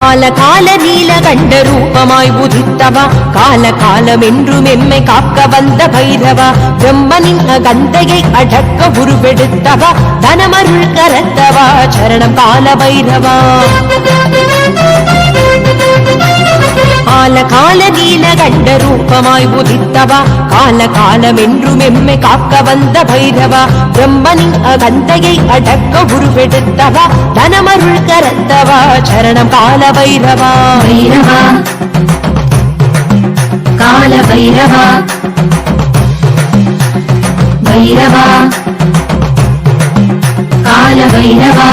கால கால நீல கண்ட ரூபமாய் உதித்தவா கால காலமென்றும் எம்மை காக்க வந்த பைரவா பிரம்மனின் அகந்தையை அடக்க உருவெடுத்தவா தனமருள் கரத்தவா சரணம் கால பைரவா கால கால நீல கண்ட ரூபமாய் உதித்தவா கால காலமென்றும் எம்மை காக்க வந்த பைரவா பிரம்மனின் அகந்தையை அடக்க உருவெடுத்தவா தனமருள் கரத்தவா சரணம் கால பைரவா பைரவா கால பைரவா பைரவா கால பைரவா